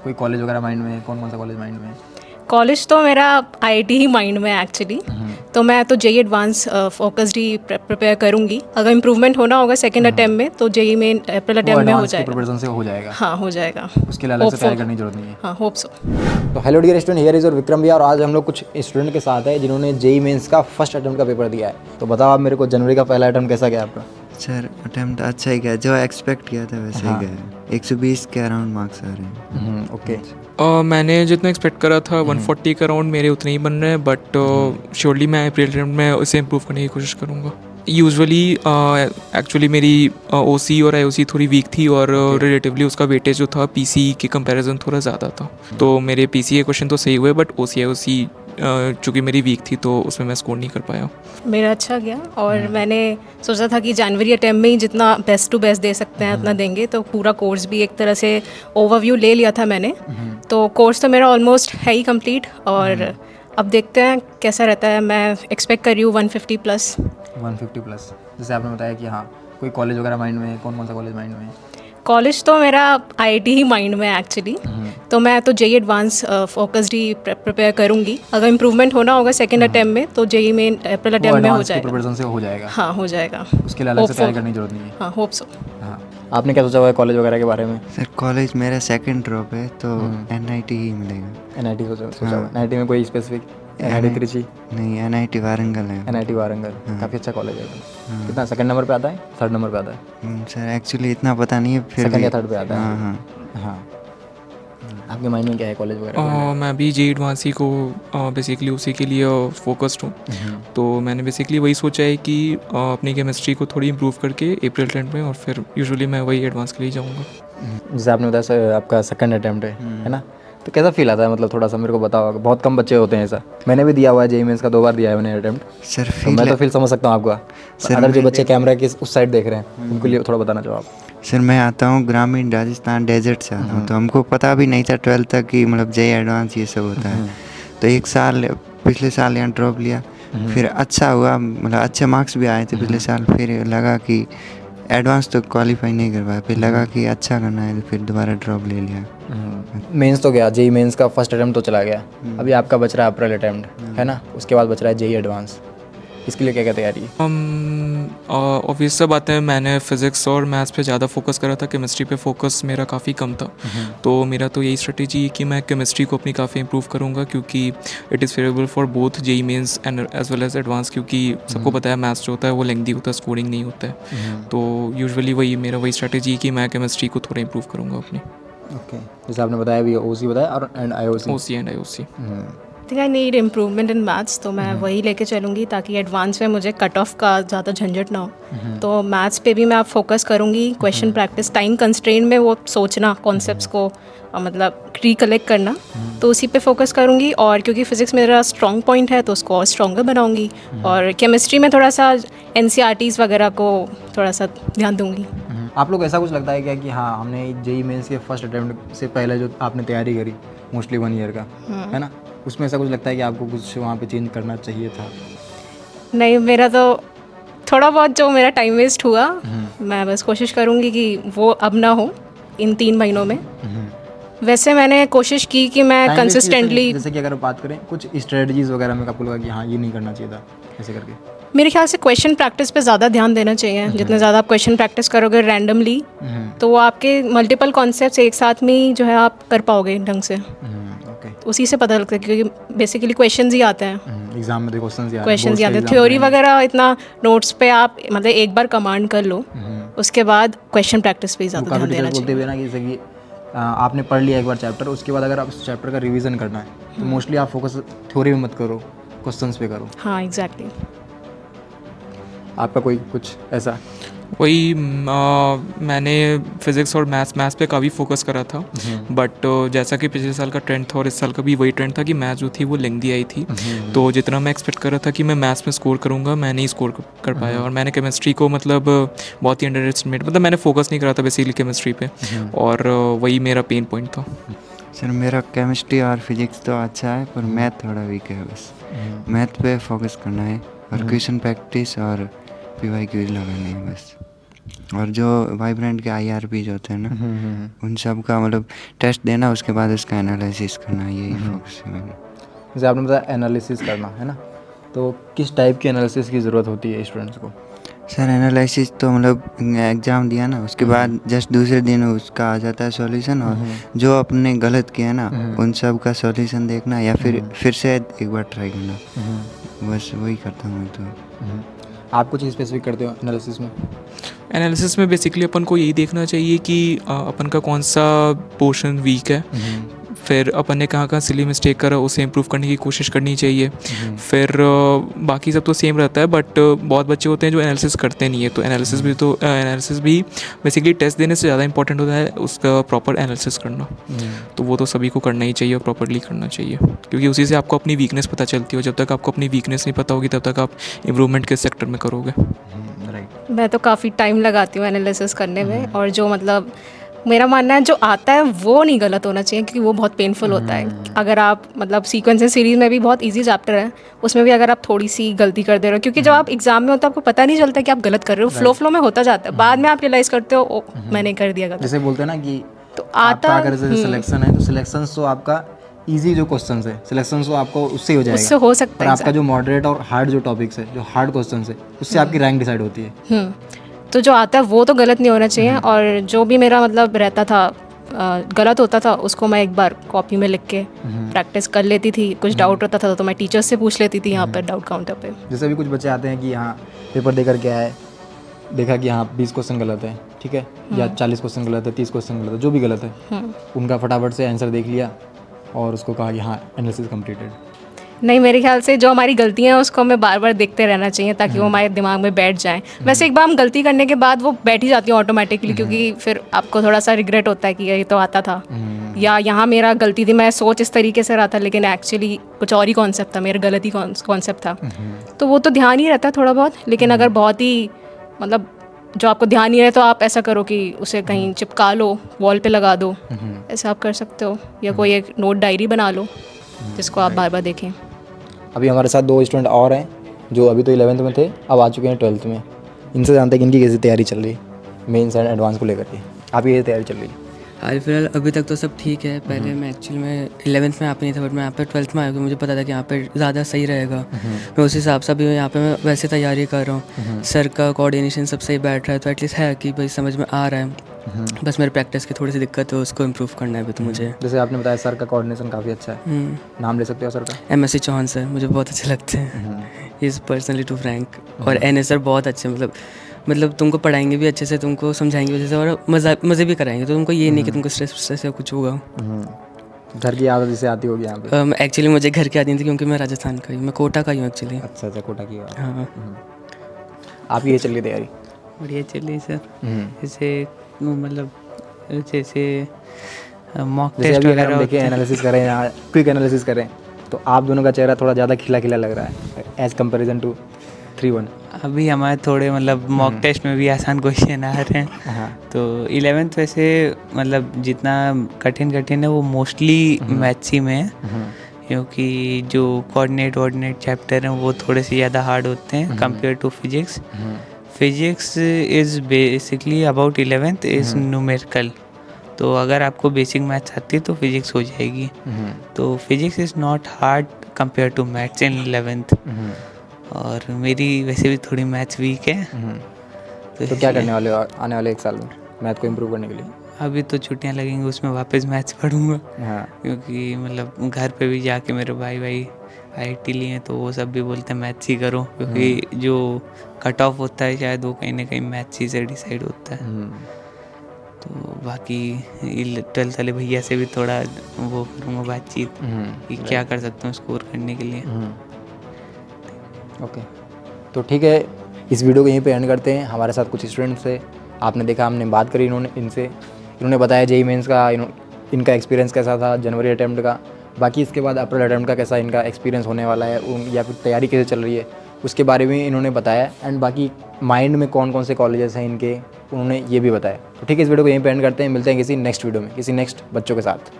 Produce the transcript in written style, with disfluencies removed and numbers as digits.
कोई कॉलेज वगैरह माइंड में है? कौन सा कॉलेज माइंड में है? कॉलेज तो मेरा आईआईटी ही माइंड में है एक्चुअली। तो मैं तो जेई एडवांस फोकस्ड ही प्रिपेयर करूँगी। अगर इम्प्रूवमेंट होना होगा सेकंड अटेम्प्ट में तो जेई में अप्रैल वो अटेम्प्ट में हो एडवांस की जाएगा। प्रिपरेशन से हो जाएगा, हाँ हो जाएगा, उसके लिए अलग से तैयारी होपफुल। करने की जरूरत नहीं है। हाँ होप सो। तो hello dear student, here is और विक्रम भैया, और आज हम लोग कुछ स्टूडेंट के साथ है जिन्होंने जेई मेंस का फर्स्ट अटेम्प्ट का पेपर दिया है। तो बताओ आप मेरे को, जनवरी का पहला अटेम्प्ट कैसा गया आपका? सर अटेम्प्ट अच्छा ही गया, जो एक्सपेक्ट किया था वैसे ही गया। 120 के अराउंड मार्क्स आ रहे हैं। ओके। मैंने जितना एक्सपेक्ट करा था 140 के अराउंड मेरे उतने ही बन रहे हैं, बट श्योरली मैं अप्रैल अटेम्प्ट में उसे इम्प्रूव करने की कोशिश करूँगा। यूजुअली एक्चुअली मेरी ओसी और आईओसी थोड़ी वीक थी और रिलेटिवली उसका वेटेज जो था पीसी के कंपैरिजन थोड़ा ज़्यादा था। तो मेरे पीसी के क्वेश्चन तो सही हुए, बट ओसी आईओसी चूँकि मेरी वीक थी तो उसमें मैं स्कोर नहीं कर पाया। मेरा अच्छा गया और मैंने सोचा था कि जनवरी अटेम्प्ट में ही जितना बेस्ट टू बेस्ट दे सकते हैं उतना देंगे। तो पूरा कोर्स भी एक तरह से ओवरव्यू ले लिया था मैंने। तो कोर्स तो मेरा ऑलमोस्ट है ही कंप्लीट और अब देखते हैं कैसा रहता है। मैं एक्सपेक्ट कर रही हूँ 150 प्लस। 150 प्लस, जैसे आपने बताया कि हाँ कोई कॉलेज वगैरह माइंड में है? कौन सा कॉलेज माइंड में है? कॉलेज तो मेरा आईआईटी ही माइंड में है एक्चुअली। तो मैं तो जेई एडवांस फोकस्ड ही प्रिपेयर करूँगी। अगर इम्प्रूवमेंट होना होगा सेकंड अटेम्प्ट में तो जेई में अप्रैल वो अटेम्प्ट में हो एडवांस की जाएगा। प्रिपरेशन से हो जाएगा, हाँ हो जाएगा, उसके लिए अलग से तैयारी होपफुल। करने की जरूरत नहीं है। हाँ होप सो। हाँ, आपने क्या सोचा हुआ है कॉलेज वगैरह के बारे में? सर कॉलेज मेरा सेकंड ड्रॉप है तो एनआईटी ही मिलेगा। एनआईटी सोचा हुआ है? एनआईटी में कोई स्पेसिफिक? एनआईटी त्रिची? नहीं, एनआईटी वारंगल है। एनआईटी वारंगल काफ़ी अच्छा कॉलेज है। कितना सेकंड नंबर पे आता है, थर्ड नंबर पे आता है? सर एक्चुअली इतना पता नहीं है, फिर सेकंड भी या थर्ड पे आता है? हाँ हाँ। हाँ। आपके माइंड में क्या है कॉलेज वगैरह? मैं भी जेई एडवांस ही को बेसिकली उसी के लिए फोकस्ड हूँ। तो मैंने बेसिकली वही सोचा है कि अपनी केमिस्ट्री को थोड़ी इम्प्रूव करके अप्रैल अटेम्प्ट में, और फिर यूजुअली मैं वही एडवांस के लिए जाऊँगा। जैसे आपने बताया सर आपका सेकंड अटेम्प्ट है ना? तो कैसा फील आता है, मतलब थोड़ा सा मेरे को बताओ। बहुत कम बच्चे होते हैं ऐसा, मैंने भी दिया हुआ है जेई मेंस का, 2 बार दिया है मैंने अटेम्प्ट। सर तो मैं तो फील समझ सकता हूँ आपका। सर अगर जो मैं बच्चे कैमरा के उस साइड देख रहे हैं उनके लिए थोड़ा बताना चाहो आप। सर मैं आता हूँ ग्रामीण राजस्थान डेजर्ट से आता हूँ, तो हमको पता भी नहीं था 12th तक कि मतलब जेई एडवांस ये सब होता है। तो 1 साल पिछले साल यहाँ ड्रॉप लिया, फिर अच्छा हुआ, मतलब अच्छे मार्क्स भी आए थे पिछले साल। फिर लगा कि एडवांस तो क्वालिफाई नहीं कर पाया, फिर लगा कि अच्छा करना है तो फिर दोबारा ड्रॉप ले लिया। मेंस तो गया, जेई मेंस का फर्स्ट अटेम्प्ट तो चला गया। अभी आपका बच रहा है अप्रैल अटेम्प्ट, है ना? उसके बाद बच रहा है जेई एडवांस। इसके लिए क्या क्या तैयारी है? ऑब्वियस सा बात है, मैंने फिज़िक्स और मैथ्स पे ज़्यादा फोकस करा था, केमिस्ट्री पे फोकस मेरा काफ़ी कम था। तो मेरा तो यही स्ट्रेटेजी है कि मैं केमिस्ट्री को अपनी काफ़ी इंप्रूव करूँगा, क्योंकि it is favourable for both JEE mains and as well as advance, क्योंकि सबको पता है मैथ्स जो होता है वो लेंथी होता है, स्कोरिंग नहीं होता है। तो यूजुअली वही स्ट्रेटेजी है कि मैं केमिस्ट्री को थोड़ा इंप्रूव करूँगा अपनी। ओके, जैसे आपने बताया भी, ओसी बताया और and IOC. OC and IOC. Think I need improvement in maths, तो मैं वही लेके चलूँगी ताकि एडवांस में मुझे कट ऑफ का ज़्यादा झंझट ना हो। तो मैथ्स पे भी मैं आप फोकस करूँगी, क्वेश्चन प्रैक्टिस, टाइम कंस्ट्रेंट में वो सोचना कॉन्सेप्ट्स को मतलब रिकलेक्ट करना, तो उसी पे फोकस करूँगी। और क्योंकि फिज़िक्स मेरा स्ट्रॉन्ग पॉइंट है तो उसको और स्ट्रॉन्गर बनाऊँगी। और केमिस्ट्री में थोड़ा सा एनसीईआरटीज़ वगैरह को थोड़ा सा ध्यान दूँगी। आप लोग ऐसा कुछ लगता है क्या कि हाँ हमने जेई मेंस के फर्स्ट अटेम्प्ट से पहले जो आपने तैयारी करी मोस्टली 1 ईयर का, है ना, उसमें ऐसा कुछ लगता है कि आपको कुछ वहाँ पे चेंज करना चाहिए था? नहीं, मेरा तो थोड़ा बहुत जो मेरा टाइम वेस्ट हुआ, मैं बस कोशिश करूँगी कि वो अब ना हो इन 3 महीनों में। वैसे मैंने कोशिश की कि मैं Time waste की कंसिस्टेंटली, जैसे कि अगर बात करें कुछ स्ट्रेटजीज वगैरह में, आपको लगा कि हाँ ये नहीं करना चाहिए था ऐसे करके? मेरे ख्याल से क्वेश्चन प्रैक्टिस पे ज़्यादा ध्यान देना चाहिए। जितने ज़्यादा आप क्वेश्चन प्रैक्टिस करोगे रैंडमली, तो वो आपके मल्टीपल कॉन्सेप्ट्स एक साथ में ही जो है आप कर पाओगे ढंग से। ओके। उसी से पता लगता है, क्योंकि बेसिकली क्वेश्चंस ही आते हैं। एग्जाम में तो क्वेश्चंस क्वेश्चंस याद है, थ्योरी वगैरह इतना नोट्स पे आप मतलब एक बार कमांड कर लो, उसके बाद क्वेश्चन प्रैक्टिस पे ज़्यादा ध्यान देना बोलते चाहिए। हुए ना कि जैसे कि आपने पढ़ लिया एक बार चैप्टर, उसके बाद अगर आप उस चैप्टर का रिवीजन करना है तो मोस्टली आप फोकस थ्योरी में मत करो, क्वेश्चंस पे करो। हाँ एग्जैक्टली। आपका कोई कुछ ऐसा? वही मैंने फिज़िक्स और मैथ्स पे काफ़ी फोकस करा था, बट जैसा कि पिछले साल का ट्रेंड था और इस साल का भी वही ट्रेंड था कि मैथ्स जो थी वो लेंथी आई थी। तो जितना मैं एक्सपेक्ट कर रहा था कि मैं मैथ्स में स्कोर करूँगा, मैं नहीं स्कोर कर पाया। और मैंने केमिस्ट्री को मतलब बहुत ही अंडर एस्टिमेट, मतलब मैंने फोकस नहीं करा था बेसिकली केमिस्ट्री पे, और वही मेरा पेन पॉइंट था। सर मेरा केमिस्ट्री और फिजिक्स तो अच्छा है, पर मैथ थोड़ा वीक है। बस मैथ पे फोकस करना है और क्वेश्चन प्रैक्टिस और पीवाईक्यूज लगाने हैं बस। और जो वाइब्रेंट के IRPs होते हैं ना, उन सब का मतलब टेस्ट देना, उसके बाद उसका एनालिसिस करना, यही फोकस है मेरा। जैसे आपने बताया एनालिसिस करना है ना, तो किस टाइप की एनालिसिस की ज़रूरत होती है स्टूडेंट्स को? सर एनालिसिस तो मतलब एग्ज़ाम दिया ना, उसके बाद जस्ट दूसरे दिन उसका आ जाता है सॉल्यूशन, और जो अपने गलत किया ना उन सब का सॉल्यूशन देखना, या फिर से एक बार ट्राई करना, बस वही करता हूँ मैं तो। आप कुछ स्पेसिफिक करते हो एनालिसिस में? एनालिसिस में बेसिकली अपन को यही देखना चाहिए कि अपन का कौन सा पोर्शन वीक है, फिर अपन ने कहाँ सिली मिस्टेक करा उसे इम्प्रूव करने की कोशिश करनी चाहिए। फिर बाकी सब तो सेम रहता है, बट बहुत बच्चे होते हैं जो एनालिसिस करते नहीं है, तो एनालिसिस भी बेसिकली टेस्ट देने से ज़्यादा इंपॉर्टेंट होता है उसका प्रॉपर एनालिसिस करना। तो वो तो सभी को करना ही चाहिए और प्रॉपरली करना चाहिए, क्योंकि उसी से आपको अपनी वीकनेस पता चलती है। जब तक आपको अपनी वीकनेस नहीं पता होगी तब तक आप इम्प्रूवमेंट किस सेक्टर में करोगे। राइट। मैं तो काफ़ी टाइम लगाती हूँ एनालिसिस करने में, और जो मतलब मेरा मानना है जो आता है वो नहीं गलत होना चाहिए, क्योंकि वो बहुत पेनफुल होता है। अगर आप मतलब सीक्वेंस सीरीज में भी बहुत इजी चैप्टर है, उसमें भी अगर आप थोड़ी सी गलती कर दे रहे हो, क्योंकि जब आप एग्जाम में हो तो आपको पता नहीं चलता कि आप गलत कर रहे हो, फ्लो में होता जाता है, बाद में आप रियलाइज करते हो ओ मैंने कर दिया गलत। जैसे बोलते हैं ना कि तो आपका अगर जैसे सिलेक्शन है तो सिलेक्शन तो आपका इजी जो क्वेश्चन है सिलेक्शन तो आपको उससे ही हो जाएगा, उससे हो सकता और है। आपका जो मॉडरेट और हार्ड जो टॉपिक्स है, जो हार्ड क्वेश्चन है, उससे आपकी रैंक डिसाइड होती है। तो जो आता है वो तो गलत नहीं होना चाहिए, और जो भी मेरा मतलब रहता था गलत होता था उसको मैं एक बार कॉपी में लिख के प्रैक्टिस कर लेती थी। कुछ डाउट होता था तो मैं टीचर्स से पूछ लेती थी यहाँ पर डाउट काउंटर पे। जैसे भी कुछ बच्चे आते हैं कि हाँ पेपर देकर के आए, देखा कि हाँ 20 क्वेश्चन गलत है, ठीक है, या 40 क्वेश्चन गलत है, 30 क्वेश्चन गलत है, जो भी गलत है, उनका फटाफट से आंसर देख लिया और उसको कहा कि हाँ एनालिसिस कंप्लीटेड। नहीं, मेरे ख्याल से जो हमारी गलतियाँ हैं उसको हमें बार बार देखते रहना चाहिए, ताकि वो हमारे दिमाग में बैठ जाए। वैसे एक बार हम गलती करने के बाद वो बैठ ही जाती है ऑटोमेटिकली, क्योंकि फिर आपको थोड़ा सा रिग्रेट होता है कि ये तो आता था, या यहाँ मेरा गलती थी, मैं सोच इस तरीके से रहा था लेकिन एक्चुअली कुछ और ही कॉन्सेप्ट था, मेरा गलत ही कॉन्सेप्ट था। तो वो तो ध्यान ही रहता है थोड़ा बहुत, लेकिन अगर बहुत ही मतलब जो आपको ध्यान नहीं रहे तो आप ऐसा करो कि उसे कहीं चिपका लो, वॉल पे लगा दो, ऐसा आप कर सकते हो, या कोई एक नोट डायरी बना लो जिसको आप बार बार देखें। अभी हमारे साथ 2 स्टूडेंट और हैं जो अभी तो 11th में थे, अब आ चुके हैं 12th में। इनसे जानते हैं कि इनकी कैसी तैयारी चल रही है मेंस एंड एडवांस को लेकर के। आपकी ये तैयारी चल रही है? हाल फिलहाल अभी तक तो सब ठीक है। पहले मैं एक्चुअल में 11th में यहाँ पे नहीं था, बट मैं यहाँ पे 12th में आया, मुझे पता था कि यहाँ पे ज़्यादा सही रहेगा। मैं उस हिसाब से भी यहाँ पे मैं वैसे तैयारी कर रहा हूँ। सर का कोऑर्डिनेशन सब सही बैठ रहा है, तो एटलीस्ट है कि भाई समझ में आ रहा है। बस मेरे प्रैक्टिस की थोड़ी सी दिक्कत है, उसको इम्प्रूव करना है अभी तो मुझे। जैसे आपने बताया सर का कोऑर्डिनेशन काफ़ी अच्छा है, नाम ले सकते हो सर का? MSc चौहान सर मुझे बहुत अच्छे लगते हैं, he is personally too frank. और NS सर बहुत अच्छे, मतलब तुमको पढ़ाएंगे भी अच्छे से, तुमको समझाएंगे भी अच्छे से, और मज़े भी कराएंगे, तो तुमको ये नहीं कि तुमको स्ट्रेस या कुछ होगा। घर की आदत जैसे आती होगी यहाँ पे? एक्चुअली मुझे घर की आती थी, क्योंकि मैं राजस्थान का ही, मैं कोटा का ही हूँ एक्चुअली। अच्छा, कोटा की बात। हाँ। आपकी ये चल रही तैयारी? बढ़िया चल रही सर। जैसे मतलब जैसे मॉक जैसे टेस्ट अभी अगर वगैरह हम देखें एनालिसिस करें या क्विक एनालिसिस करें तो आप दोनों का चेहरा थोड़ा ज़्यादा खिला खिला लग रहा है एज़ कंपैरिजन टू 3-1। अभी हमारे थोड़े मतलब मॉक टेस्ट में भी आसान क्वेश्चन आ रहे हैं। हाँ। तो 11th वैसे मतलब जितना कठिन है वो मोस्टली मैथ्स ही में है, क्योंकि जो कोऑर्डिनेट चैप्टर हैं वो थोड़े से ज़्यादा हार्ड होते हैं compare to physics. Physics is basically about 11th is numerical. तो अगर आपको बेसिक मैथ्स आती है तो फिजिक्स हो जाएगी। तो physics is not hard compare to maths in 11th। और मेरी वैसे भी थोड़ी मैथ्स वीक है। तो क्या करने वाले हो आने वाले 1 साल में मैथ को इम्प्रूव करने के लिए? अभी तो छुट्टियां लगेंगी, उसमें वापस मैथ्स पढ़ूंगा। हाँ। क्योंकि मतलब घर पे भी जाके मेरे भाई IIT लिए हैं, तो वो सब भी बोलते हैं मैथ्स ही करो, क्योंकि जो कट ऑफ होता है शायद वो कहीं ना कहीं मैथ्स ही से डिसाइड होता है। तो बाकी 12th वाले भैया से भी थोड़ा वो करूँगा बातचीत कि क्या कर सकता हूँ स्कोर करने के लिए। ओके, तो ठीक है, इस वीडियो को यहीं पे एंड करते हैं। हमारे साथ कुछ स्टूडेंट्स थे, आपने देखा, हमने बात करी इन्होंने बताया JEE मेंस का इनका एक्सपीरियंस कैसा था जनवरी अटैम्प्ट का। बाकी इसके बाद अप्रैल अटैम्प्ट का कैसा इनका एक्सपीरियंस होने वाला है, या फिर तैयारी कैसे चल रही है उसके बारे में इन्होंने बताया। एंड बाकी माइंड में कौन कौन से कॉलेजेस हैं इनके, उन्होंने ये भी बताया। तो ठीक है, इस वीडियो को यहीं पे एंड करते हैं। मिलते हैं किसी नेक्स्ट वीडियो में किसी नेक्स्ट बच्चों के साथ।